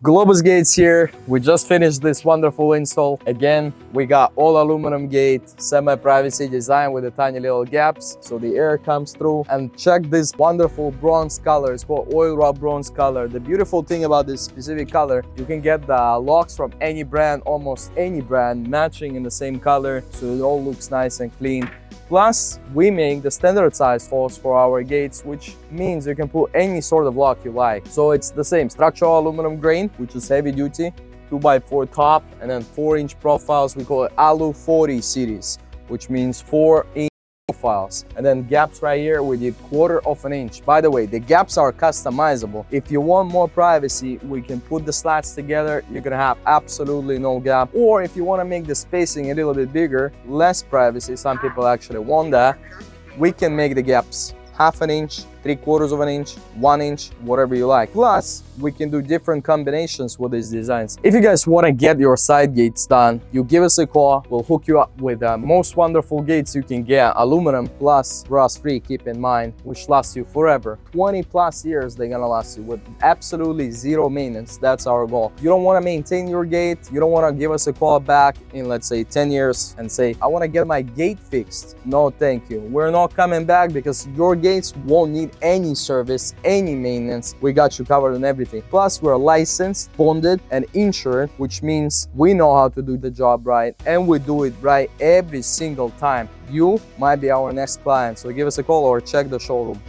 Globus gates here. We just finished this wonderful install. Again, we got all aluminum gate, semi-privacy design with the tiny little gaps so the air comes through. And check this wonderful bronze color. It's called oil rub bronze color. The beautiful thing about this specific color, you can get the locks from any brand, almost any brand, matching in the same color, so it all looks nice and clean. Plus, we make the standard size holes for our gates, which means you can put any sort of lock you like. So it's the same structural aluminum grain, which is heavy duty, 2x4 top, and then 4-inch profiles. We call it Alu 40 series, which means 4-inch profiles. And then gaps right here, we did 1/4 inch. By the way, the gaps are customizable. If you want more privacy, we can put the slats together. You're gonna have absolutely no gap. Or if you want to make the spacing a little bit bigger, less privacy, some people actually want that, we can make the gaps 1/2 inch, 3/4 inch, 1 inch, whatever you like. Plus, we can do different combinations with these designs. If you guys want to get your side gates done, you give us a call. We'll hook you up with the most wonderful gates you can get, aluminum plus rust-free, keep in mind, which lasts you forever. 20+ years they're gonna last you with absolutely zero maintenance. That's our goal. You don't want to maintain your gate. You don't want to give us a call back in, let's say, 10 years and say, I want to get my gate fixed. No, thank you. We're not coming back because your gates won't need any service, any maintenance. We got you covered on everything. Plus, we're licensed, bonded, and insured, which means we know how to do the job right, and we do it right every single time. You might be our next client, so give us a call or check the showroom.